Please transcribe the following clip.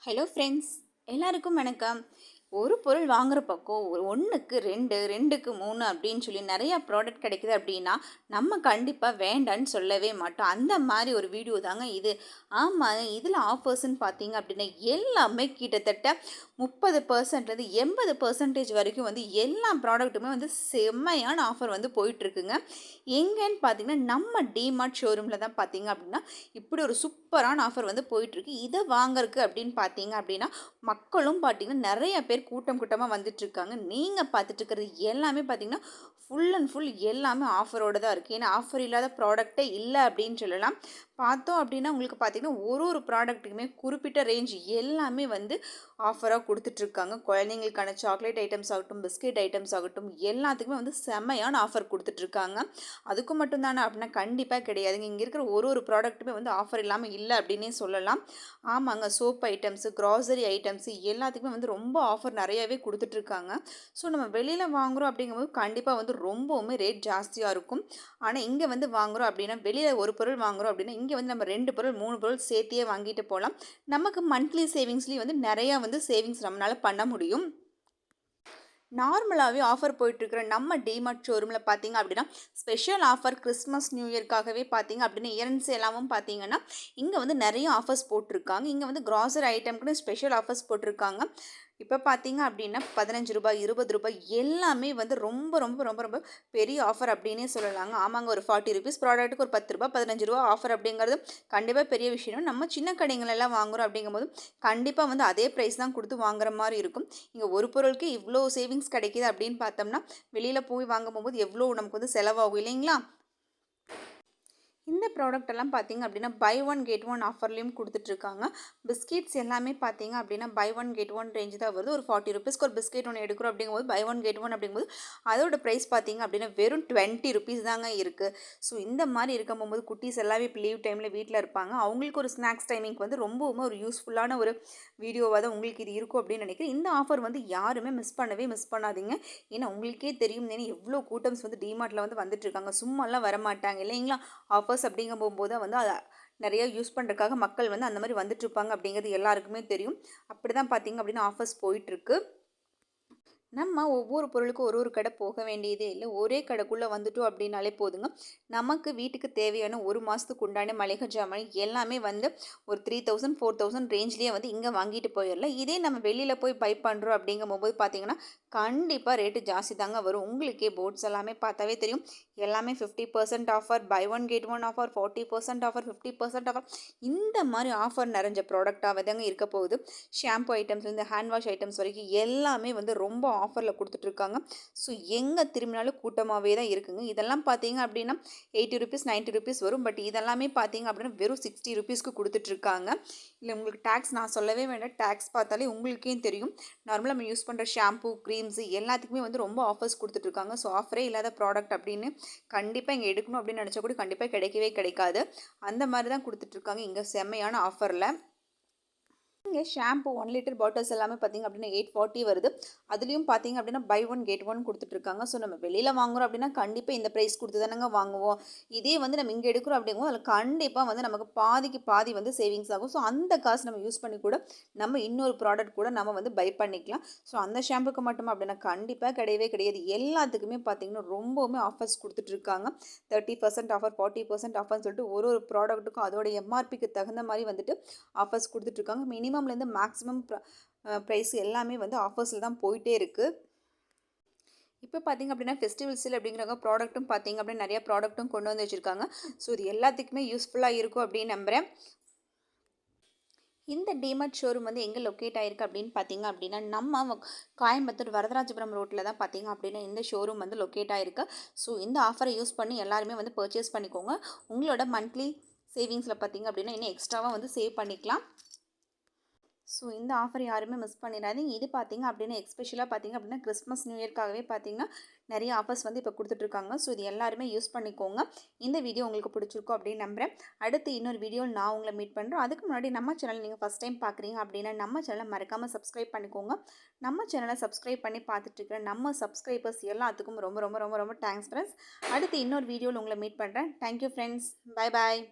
Hello friends, எல்லாருக்கும் வணக்கம். ஒரு பொருள் வாங்குற பக்கம் ஒன்றுக்கு ரெண்டு, ரெண்டுக்கு மூணு அப்படின்னு சொல்லி நிறையா ப்ராடக்ட் கிடைக்குது அப்படின்னா நம்ம கண்டிப்பாக வேண்டான்னு சொல்லவே மாட்டோம். அந்த மாதிரி ஒரு வீடியோ தாங்க இது. ஆமாங்க, இதில் ஆஃபர்ஸ்ன்னு பார்த்தீங்க அப்படின்னா எல்லாமே கிட்டத்தட்ட 30%லேருந்து 80% வரைக்கும் வந்து எல்லா ப்ராடக்ட்டுமே வந்து செம்மையான ஆஃபர் வந்து போயிட்டுருக்குங்க. எங்கேன்னு பார்த்தீங்கன்னா நம்ம டிமார்ட் ஷோரூமில் தான் பார்த்தீங்க அப்படின்னா இப்படி ஒரு சூப்பரான ஆஃபர் வந்து போயிட்டுருக்கு. இதை வாங்குறதுக்கு அப்படின்னு பார்த்தீங்க அப்படின்னா மக்களும் பார்த்தீங்கன்னா நிறைய பேர் கூட்டம் கூட்டமாக வந்துட்டுருக்காங்க. நீங்கள் பார்த்துட்டு இருக்கிறது எல்லாமே பார்த்தீங்கன்னா ஃபுல் அண்ட் ஃபுல் எல்லாமே ஆஃபரோடு தான் இருக்குது. ஏன்னா ஆஃபர் இல்லாத ப்ராடக்ட்டே இல்லை அப்படின்னு சொல்லலாம். பார்த்தோம் அப்படின்னா உங்களுக்கு பார்த்தீங்கன்னா ஒரு ப்ராடக்ட்டுக்குமே குறிப்பிட்ட ரேஞ்ச் எல்லாமே வந்து ஆஃபராக கொடுத்துட்ருக்காங்க. குழந்தைங்களுக்கான சாக்லேட் ஐட்டம்ஸ் ஆகட்டும், பிஸ்கெட் ஐட்டம்ஸ் ஆகட்டும், எல்லாத்துக்குமே வந்து செம்மையான ஆஃபர் கொடுத்துட்ருக்காங்க. அதுக்கு மட்டும்தானே அப்படின்னா கண்டிப்பாக கிடையாதுங்க. இங்கே இருக்கிற ஒரு ப்ராடக்ட்டுமே வந்து ஆஃபர் இல்லாமல் இல்லை அப்படின்னே சொல்லலாம். ஆமாங்க, சோப் ஐட்டம்ஸு, க்ராசரி ஐட்டம்ஸு எல்லாத்துக்குமே வந்து ரொம்ப ஆஃபர் நிறையாவே கொடுத்துட்ருக்காங்க. ஸோ நம்ம வெளியில் வாங்குகிறோம் அப்படிங்கும்போது கண்டிப்பாக வந்து ரொம்பவுமே ரேட் ஜாஸ்தியாக இருக்கும். ஆனால் இங்கே வந்து வாங்குகிறோம் அப்படின்னா வெளியில் ஒரு பொருள் வாங்குகிறோம் அப்படின்னா இங்கே வந்து நம்ம 2 பொருள் 3 பொருள் சேர்த்தியே வாங்கிட்டு போகலாம். நமக்கு மந்த்லி சேவிங்ஸ்லேயும் வந்து நிறையா வந்து சேவிங்ஸ் நம்மளால் பண்ண முடியும். நார்மலாகவே ஆஃபர் போயிட்டுருக்குற நம்ம டிமார்ட் ஷோரூமில் பார்த்தீங்க அப்படின்னா ஸ்பெஷல் ஆஃபர் கிறிஸ்மஸ் நியூ இயர்க்காகவே பார்த்தீங்க அப்படின்னா இயர்ன்ஸ் எல்லாமும் பார்த்தீங்கன்னா இங்கே வந்து நிறைய ஆஃபர்ஸ் போட்டிருக்காங்க. இங்கே வந்து கிராசரி ஐட்டம்க்குன்னு ஸ்பெஷல் ஆஃபர்ஸ் போட்டிருக்காங்க. இப்போ பார்த்தீங்க அப்படின்னா ரூ. 15 ரூ. 20 எல்லாமே வந்து ரொம்ப ரொம்ப ரொம்ப ரொம்ப பெரிய ஆஃபர் அப்படின்னே சொல்லலாங்க. ஆமாங்க, ஒரு ₹40 ப்ராடக்ட்டுக்கு ஒரு ரூ. 10 ரூ. 15 ஆஃபர் அப்படிங்கிறது கண்டிப்பாக பெரிய விஷயம். நம்ம சின்ன கடைங்களெல்லாம் வாங்குகிறோம் அப்படிங்கும்போது கண்டிப்பாக வந்து அதே ப்ரைஸ் தான் கொடுத்து வாங்குற மாதிரி இருக்கும். இங்கே ஒரு பொருளுக்கு இவ்வளோ சேவிங்ஸ் கிடைக்கிது அப்படின்னு பார்த்தோம்னா வெளியில் போய் வாங்கும் போது எவ்வளோ நமக்கு வந்து செலவாகும் இல்லைங்களா? இந்த ப்ராடக்ட் எல்லாம் பார்த்தீங்க அப்படின்னா பை ஒன் கெட் ஒன் ஆஃபர்லேயும் கொடுத்துட்ருக்காங்க. பிஸ்கெட்ஸ் எல்லாமே பார்த்தீங்க அப்படின்னா buy one get one range தான் வருது. ஒரு ₹40 ஒரு பிஸ்கெட் ஒன்று எடுக்கிறோம் அப்படிங்கும்போது பை ஒன் கெட் ஒன் அப்படிங்கும்போது அதோட ப்ரைஸ் பார்த்தீங்க அப்படின்னா வெறும் ₹20 தாங்க இருக்குது. ஸோ இந்த மாதிரி இருக்கும் போது குட்டீஸ் எல்லாமே இப்போ லீவ் டைமில் வீட்டில் இருப்பாங்க. அவங்களுக்கு ஒரு ஸ்நாக்ஸ் டைமிங்க்கு வந்து ரொம்பவுமே ஒரு யூஸ்ஃபுல்லான ஒரு வீடியோவாக தான் உங்களுக்கு இது இருக்கும் அப்படின்னு நினைக்கிறேன். இந்த ஆஃபர் வந்து யாருமே மிஸ் பண்ணாதீங்க. ஏன்னா உங்களுக்கே தெரியும், ஏன்னா எவ்வளோ கூட்டம்ஸ் வந்து டிமார்ட்டில் வந்து வந்துட்டுருக்காங்க. சும்மாலாம் வரமாட்டாங்க இல்லைங்களா? ஆஃபர்ஸ் அப்படிங்க போகும்போது வந்து அதை நிறைய யூஸ் பண்ணுறதுக்காக மக்கள் வந்து அந்த மாதிரி வந்துட்டுருப்பாங்க அப்படிங்கிறது எல்லாருக்குமே தெரியும். அப்படி தான் பார்த்தீங்க அப்படின்னா ஆஃபர்ஸ் போயிட்டுருக்கு. நம்ம ஒவ்வொரு பொருளுக்கும் ஒரு கடை போக வேண்டியதே இல்லை. ஒரே கடைக்குள்ளே வந்துட்டோம் அப்படின்னாலே போதுங்க. நமக்கு வீட்டுக்கு தேவையான ஒரு மாதத்துக்கு உண்டான மளிகை ஜாமான் எல்லாமே வந்து ஒரு 3000 4000 ரேஞ்ச்லேயே வந்து இங்கே வாங்கிட்டு போயிடலாம். இதே நம்ம வெளியில் போய் பை பண்ணுறோம் அப்படிங்கும்போது பார்த்தீங்கன்னா கண்டிப்பாக ரேட்டு ஜாஸ்தி தாங்க வரும். உங்களுக்கே போர்ட்ஸ் எல்லாமே பார்த்தாவே தெரியும். எல்லாமே 50% offer, buy one get one offer, 40% offer, 50% offer, இந்த மாதிரி ஆஃபர் நிறைஞ்ச ப்ராடக்டாக தாங்க இருக்க போகுது. ஷாம்பு ஐட்டம்ஸ்லேருந்து ஹேண்ட் வாஷ் ஐட்டம்ஸ் வரைக்கும் எல்லாமே வந்து ரொம்ப ஆஃபரில் கொடுத்துட்ருக்காங்க. ஸோ எங்கே திரும்பினாலும் கூட்டமாகவே தான் இருக்குங்க. இதெல்லாம் பார்த்தீங்க அப்படின்னா ₹80 ₹90 வரும். பட் இதெல்லாமே பார்த்தீங்க அப்படின்னா வெறும் ₹60க்கு கொடுத்துட்ருக்காங்க. இல்லை உங்களுக்கு டேக்ஸ் நான் சொல்லவே வேண்டாம். டேக்ஸ் பார்த்தாலே உங்களுக்கே தெரியும். நார்மலாக நம்ம யூஸ் பண்ணுற ஷாம்பு, க்ரீம்ஸு எல்லாத்துக்குமே வந்து ரொம்ப ஆஃபர்ஸ் கொடுத்துட்ருக்காங்க. ஸோ ஆஃபரே இல்லாத ப்ராடக்ட் அப்படின்னு கண்டிப்பாக இங்கே எடுக்கணும் அப்படின்னு நினச்சா கூட கண்டிப்பாக கிடைக்கவே கிடைக்காது. அந்த மாதிரி தான் கொடுத்துட்ருக்காங்க இங்கே செம்மையான ஆஃபரில். இங்கே ஷாம்பு 1 லிட்டர் பாட்டில்ஸ் எல்லாமே பார்த்தீங்க அப்படின்னா 840 வருது. அதுலேயும் பார்த்தீங்க அப்படின்னா பை ஒன் கெட் ஒன் கொடுத்துட்ருக்காங்க. ஸோ நம்ம வெளியில் வாங்குகிறோம் அப்படின்னா கண்டிப்பாக இந்த ப்ரைஸ் கொடுத்து தானேங்க வாங்குவோம். இதே வந்து நம்ம இங்கே எடுக்கிறோம் அப்படிங்கும்போது அதில் கண்டிப்பாக வந்து நமக்கு பாதிக்கு பாதி வந்து சேவிங்ஸ் ஆகும். ஸோ அந்த காசு நம்ம யூஸ் பண்ணி கூட நம்ம இன்னொரு ப்ராடக்ட் கூட நம்ம வந்து பை பண்ணிக்கலாம். ஸோ அந்த ஷாம்புக்கு மட்டும் அப்படின்னா கண்டிப்பாக கிடையவே கிடையாது. எல்லாத்துக்குமே பார்த்தீங்கன்னா ரொம்பவுமே ஆஃபர்ஸ் கொடுத்துட்ருக்காங்க. 30% ஆஃபர், 40% ஆஃபர்னு சொல்லிட்டு ஒரு ப்ராடக்ட்டுக்கும் அதோட எம்ஆர்பிக்கு தகுந்த மாதிரி வந்துட்டு ஆஃபர்ஸ் கொடுத்துட்ருக்காங்க. மினிமம்லேருந்து மேக்ஸிமம் ப்ரைஸ் எல்லாமே வந்து ஆஃபர்ஸில் தான் போயிட்டே இருக்குது. இப்போ பார்த்தீங்க அப்படின்னா ஃபெஸ்டிவல் சேல் அப்படிங்கிறவங்க ப்ராடக்ட்டும் பார்த்தீங்க அப்படின்னா நிறைய ப்ராடக்ட்டும் கொண்டு வந்து வச்சுருக்காங்க. ஸோ இது எல்லாத்துக்குமே யூஸ்ஃபுல்லாக இருக்கும் அப்படின்னு நம்புகிறேன். இந்த டிமார்ட் ஷோரூம் வந்து எங்கே லொக்கேட் ஆகிருக்கு அப்படின்னு பார்த்தீங்க அப்படின்னா நம்ம கோயம்புத்தூர் வரதராஜபுரம் ரோட்டில் தான் பார்த்தீங்க அப்படின்னா இந்த ஷோரூம் வந்து லொக்கேட் ஆகிருக்கு. ஸோ இந்த ஆஃபரை யூஸ் பண்ணி எல்லாருமே வந்து பர்ச்சேஸ் பண்ணிக்கோங்க. உங்களோட மந்த்லி சேவிங்ஸில் பார்த்தீங்க அப்படின்னா இன்னும் எக்ஸ்ட்ராவாக வந்து சேவ் பண்ணிக்கலாம். ஸோ இந்த ஆஃபர் யாருமே மிஸ் பண்ணிடாதீங்க. இது பார்த்தீங்க அப்படின்னா எஸ்பெஷலாக பார்த்தீங்க அப்படின்னா கிறிஸ்மஸ் நியூ இயர்க்காகவே பார்த்தீங்கன்னா நிறைய ஆஃபர்ஸ் வந்து இப்போ கொடுத்துட்ருக்காங்க. ஸோ இது எல்லாருமே யூஸ் பண்ணிக்கோங்க. இந்த வீடியோ உங்களுக்கு பிடிச்சிருக்கும் அப்படின்னு நம்புகிறேன். அடுத்து இன்னொரு வீடியோவில் நான் உங்களை மீட் பண்ணுறேன். அதுக்கு முன்னாடி நம்ம சேனல் நீங்கள் ஃபஸ்ட் டைம் பார்க்குறீங்க அப்படின்னா நம்ம சேனலை மறக்காமல் சப்ஸ்கிரைப் பண்ணிக்கோங்க. நம்ம சேனலை சப்ஸ்கிரைப் பண்ணி பார்த்துட்ருக்கிற நம்ம சப்ஸ்கிரைபர்ஸ் எல்லாத்துக்கும் ரொம்ப ரொம்ப ரொம்ப ரொம்ப தேங்க்ஸ் ஃப்ரெண்ட்ஸ். அடுத்து இன்னொரு வீடியோவில் உங்களை மீட் பண்ணுறேன். Thank you friends. Bye bye.